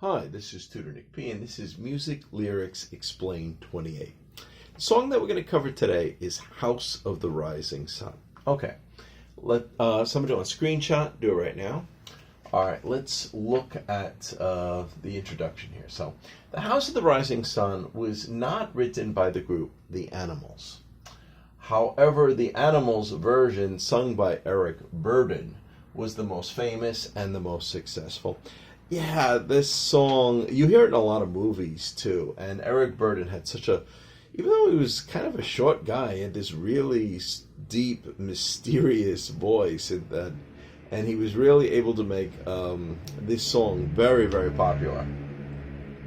Hi, this is Tutor Nick P, and this is Music Lyrics Explained 28. The song that we're going to cover today is House of the Rising Sun. Okay, let somebody on a screenshot, do it right now. All right, let's look at the introduction here. So, The House of the Rising Sun was not written by the group The Animals. However, The Animals version sung by Eric Burdon was the most famous and the most successful. Yeah, this song, you hear it in a lot of movies too, and Eric Burdon had even though he was kind of a short guy, he had this really deep, mysterious voice, and he was really able to make this song very, very popular.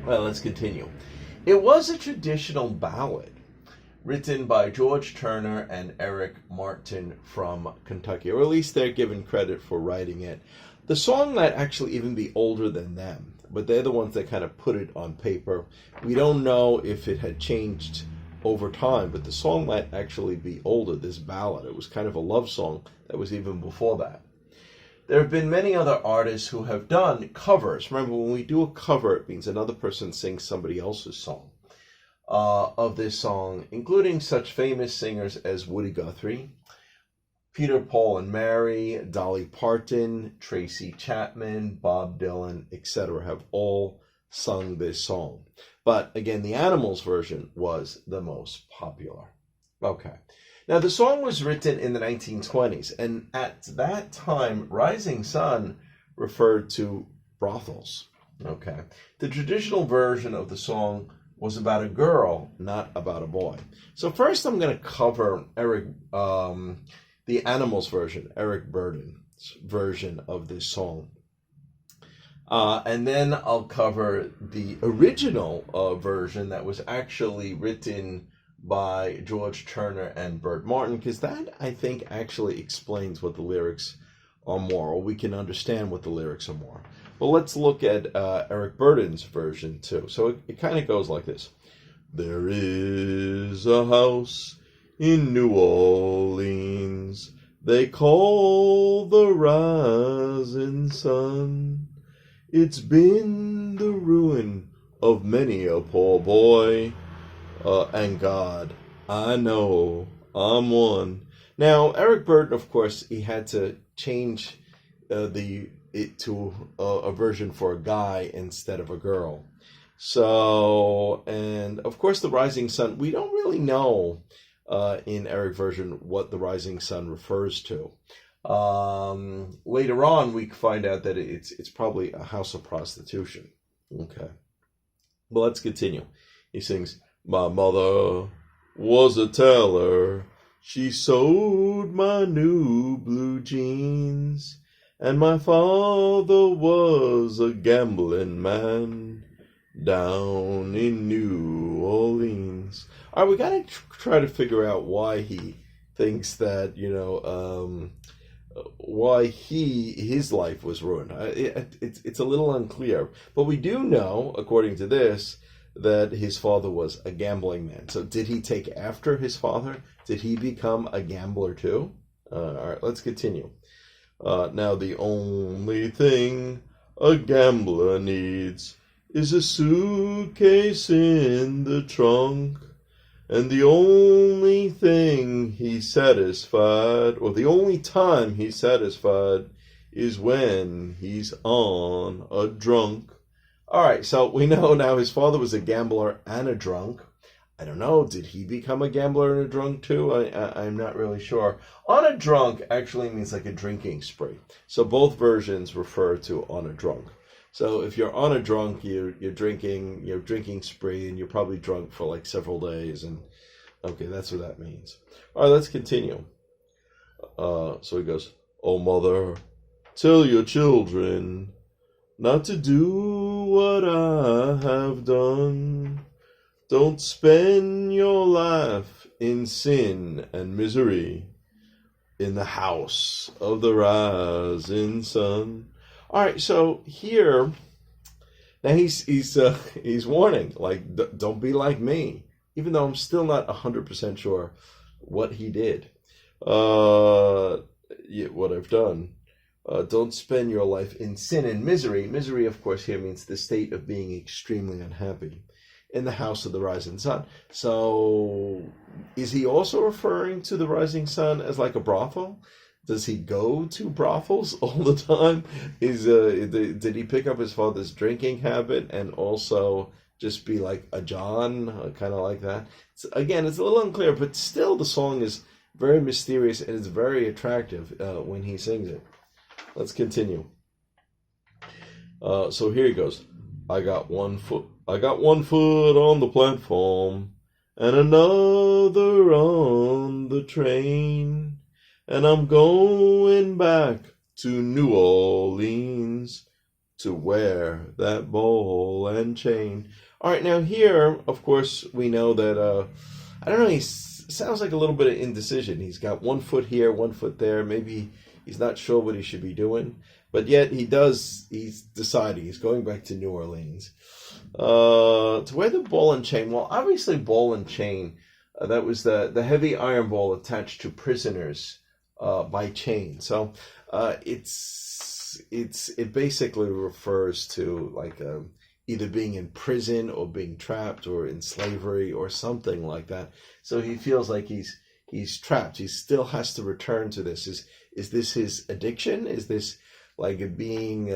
Well, let's continue. It was a traditional ballad written by George Turner and Eric Martin from Kentucky, or at least they're given credit for writing it. The song might actually even be older than them, but they're the ones that kind of put it on paper. We don't know if it had changed over time, but the song might actually be older, this ballad. It was kind of a love song that was even before that. There have been many other artists who have done covers. Remember, when we do a cover, it means another person sings somebody else's song of this song, including such famous singers as Woody Guthrie, Peter, Paul and Mary, Dolly Parton, Tracy Chapman, Bob Dylan, etc. have all sung this song. But again, the Animals version was the most popular. Okay. Now, the song was written in the 1920s, and at that time, Rising Sun referred to brothels. Okay. The traditional version of the song was about a girl, not about a boy. So first I'm going to cover the Animals version, Eric Burdon's version of this song. And then I'll cover the original version that was actually written by George Turner and Bert Martin, because that, I think, actually explains what the lyrics are more, or we can understand what the lyrics are more. But let's look at Eric Burdon's version, too. So it kind of goes like this. There is a house in New Orleans they call the rising sun. It's been the ruin of many a poor boy, and God, I know I'm one. Now, Eric Burdon, of course, he had to change it to a version for a guy instead of a girl. So, and of course, the rising sun, we don't really know in Eric version what the rising sun refers to. Later on, we find out that it's probably a house of prostitution. Okay. But let's continue. He sings, my mother was a teller. She sewed my new blue jeans. And my father was a gambling man down in New Orleans. All right, we got to try to figure out why he thinks that, why his life was ruined. It's a little unclear. But we do know, according to this, that his father was a gambling man. So did he take after his father? Did he become a gambler too? All right, let's continue. Now the only thing a gambler needs is a suitcase in the trunk. And the only thing he's satisfied, or the only time he's satisfied, is when he's on a drunk. All right, so we know now his father was a gambler and a drunk. I don't know, did he become a gambler and a drunk too? I'm not really sure. On a drunk actually means like a drinking spree. So both versions refer to on a drunk. So if you're on a drunk, you're drinking spree, and you're probably drunk for like several days. And okay, that's what that means. All right, let's continue. So he goes, oh, mother, tell your children not to do what I have done. Don't spend your life in sin and misery in the house of the rising sun. All right, so here, now he's warning, like, don't be like me, even though I'm still not 100% sure what he did, what I've done. Don't spend your life in sin and misery. Misery, of course, here means the state of being extremely unhappy. In the house of the rising sun. So, is he also referring to the rising sun as like a brothel? Does he go to brothels all the time? Did he pick up his father's drinking habit and also just be like a John, kind of like that? Again, it's a little unclear, but still the song is very mysterious and it's very attractive when he sings it. Let's continue. So here he goes. I got one foot on the platform and another on the train, and I'm going back to New Orleans to wear that ball and chain. All right, now here, of course, we know that, I don't know, he sounds like a little bit of indecision. He's got 1 foot here, 1 foot there. Maybe he's not sure what he should be doing. But yet he's deciding, he's going back to New Orleans. To wear the ball and chain, well, obviously ball and chain, that was the heavy iron ball attached to prisoners by chain. So it basically refers to like either being in prison or being trapped or in slavery or something like that. So he feels like he's trapped. He still has to return to this. Is this his addiction? Is this like being,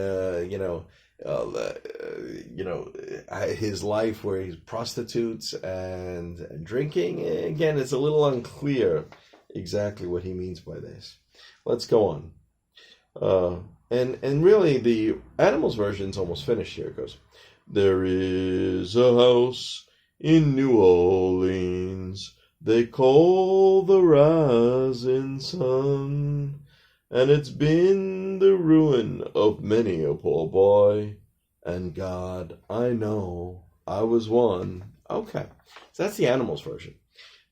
his life where he's prostitutes and drinking? Again, it's a little unclear exactly what he means by this. Let's go on. And really, the Animals version's almost finished here. It goes, there is a house in New Orleans they call the rising sun, and it's been the ruin of many a poor boy, and God, I know I was one. Okay, so that's the Animals version.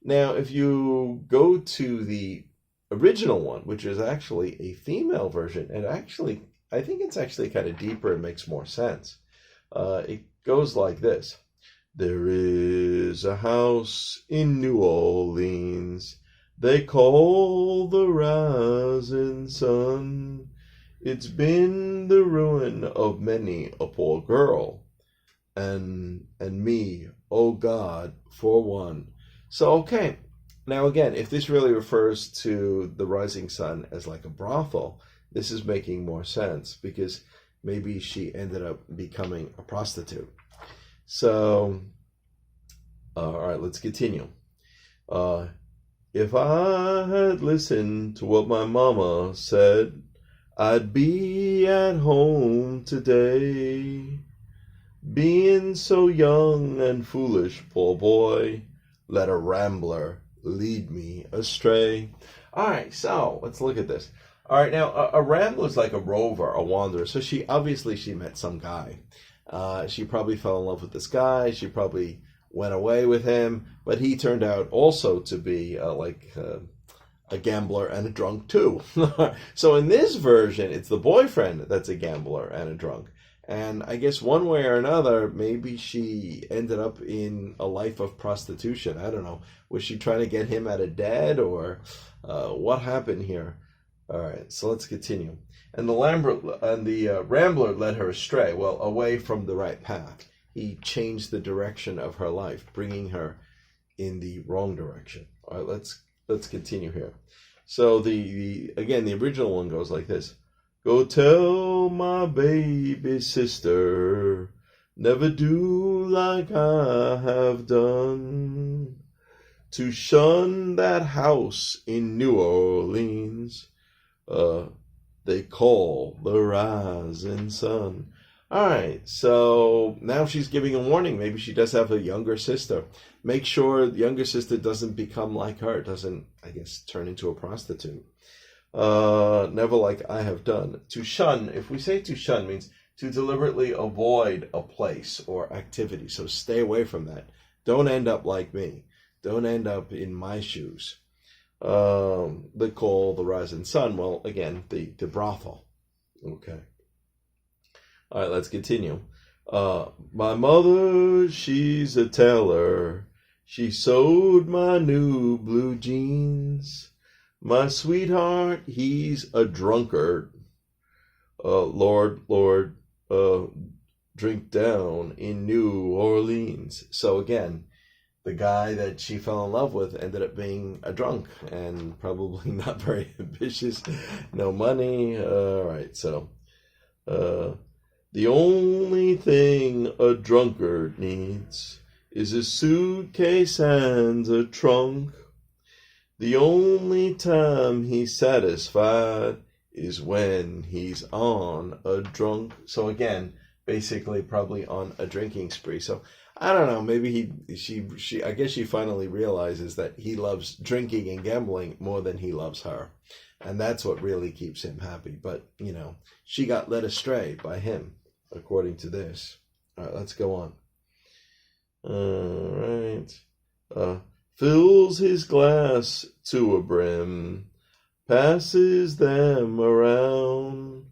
Now, if you go to the original one, which is actually a female version, and actually, I think it's actually kind of deeper and makes more sense. It goes like this. There is a house in New Orleans they call the rising sun. It's been the ruin of many a poor girl, and me, oh God, for one. So, okay, now again, if this really refers to the rising sun as like a brothel, this is making more sense because maybe she ended up becoming a prostitute. So, all right, let's continue. If I had listened to what my mama said, I'd be at home today. Being so young and foolish, poor boy, let a rambler lead me astray. All right, so let's look at this. All right, now a rambler is like a rover, a wanderer. So she met some guy. She probably fell in love with this guy. She probably went away with him, but he turned out also to be a gambler and a drunk too. So in this version, it's the boyfriend that's a gambler and a drunk. And I guess one way or another, maybe she ended up in a life of prostitution. I don't know. Was she trying to get him out of debt, or what happened here? All right, so let's continue. And the rambler led her astray, well, away from the right path. He changed the direction of her life, bringing her in the wrong direction. All right, let's continue here. So the original one goes like this. Go tell my baby sister, never do like I have done, to shun that house in New Orleans, they call the rising sun. All right, so now she's giving a warning. Maybe she does have a younger sister. Make sure the younger sister doesn't become like her, doesn't, I guess, turn into a prostitute. Never like I have done. To shun, if we say to shun, means to deliberately avoid a place or activity. So stay away from that. Don't end up like me. Don't end up in my shoes. They call the rising sun, well, again, the brothel. Okay. All right, let's continue. My mother, she's a tailor. She sewed my new blue jeans. My sweetheart, he's a drunkard. Lord, Lord, drink down in New Orleans. So again, the guy that she fell in love with ended up being a drunk and probably not very ambitious, no money. All right, so the only thing a drunkard needs is a suitcase and a trunk. The only time he's satisfied is when he's on a drunk. So again, basically probably on a drinking spree. So I don't know, maybe she I guess she finally realizes that he loves drinking and gambling more than he loves her. And that's what really keeps him happy. But, she got led astray by him, according to this. All right, let's go on. All right. Fills his glass to a brim, passes them around.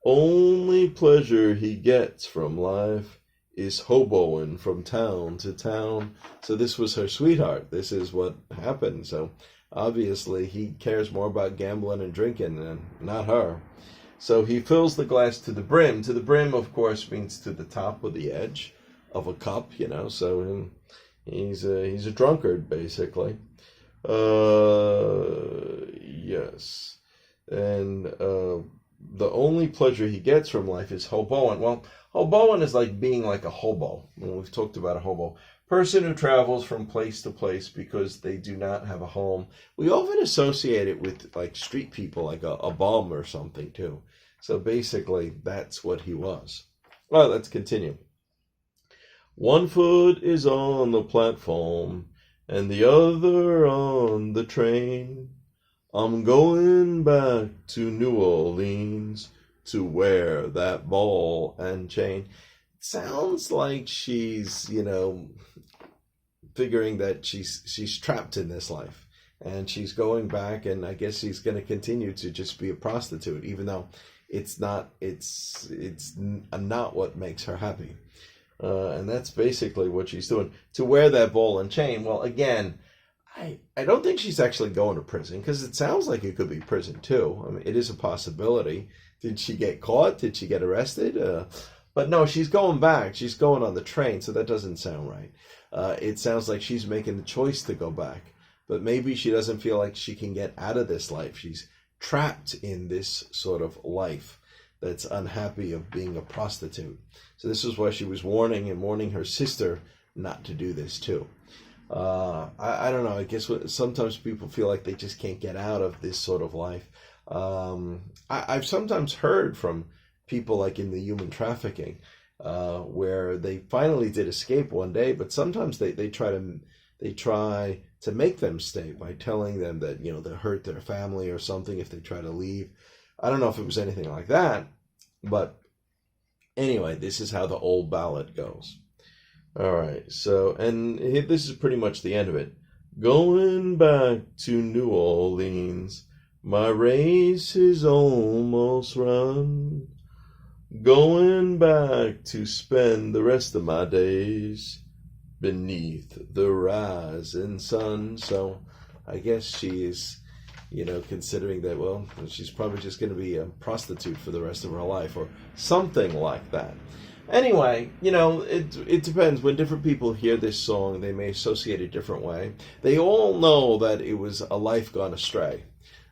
Only pleasure he gets from life is hoboing from town to town. So this was her sweetheart. This is what happened. So obviously he cares more about gambling and drinking than not her. So he fills the glass to the brim. To the brim, of course, means to the top or the edge of a cup, So he's a drunkard, basically. Yes. And the only pleasure he gets from life is hoboing. Well, hoboing is like being like a hobo. We've talked about a hobo. Person who travels from place to place because they do not have a home. We often associate it with like street people, like a bum or something too. So basically, that's what he was. Well, let's continue. One foot is on the platform and the other on the train. I'm going back to New Orleans to wear that ball and chain. Sounds like she's, figuring that she's trapped in this life. And she's going back, and I guess she's going to continue to just be a prostitute, even though it's not what makes her happy. And that's basically what she's doing. To wear that ball and chain, well, again, I don't think she's actually going to prison, because it sounds like it could be prison too. I mean, it is a possibility. Did she get caught? Did she get arrested? But no, she's going back. She's going on the train, so that doesn't sound right. It sounds like she's making the choice to go back. But maybe she doesn't feel like she can get out of this life. She's trapped in this sort of life that's unhappy of being a prostitute. So this is why she was warning her sister not to do this too. I don't know. I guess sometimes people feel like they just can't get out of this sort of life. I've sometimes heard from people like in the human trafficking, where they finally did escape one day, but sometimes they try to make them stay by telling them that they'll hurt their family or something if they try to leave. I don't know if it was anything like that, but anyway, this is how the old ballad goes. All right, so, and this is pretty much the end of it. Going back to New Orleans, my race is almost run. Going back to spend the rest of my days beneath the rising sun. So I guess she is, considering that, well, she's probably just going to be a prostitute for the rest of her life or something like that. Anyway, it depends. When different people hear this song, they may associate it a different way. They all know that it was a life gone astray.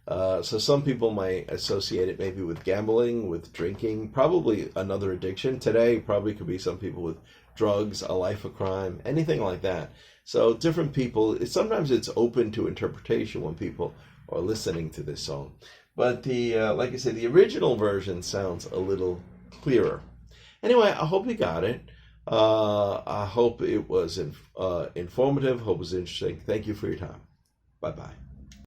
So some people might associate it maybe with gambling, with drinking, probably another addiction. Today, probably could be some people with drugs, a life of crime, anything like that. So different people, sometimes it's open to interpretation when people are listening to this song. But like I said, the original version sounds a little clearer. Anyway, I hope you got it. I hope it was informative. Hope it was interesting. Thank you for your time. Bye-bye.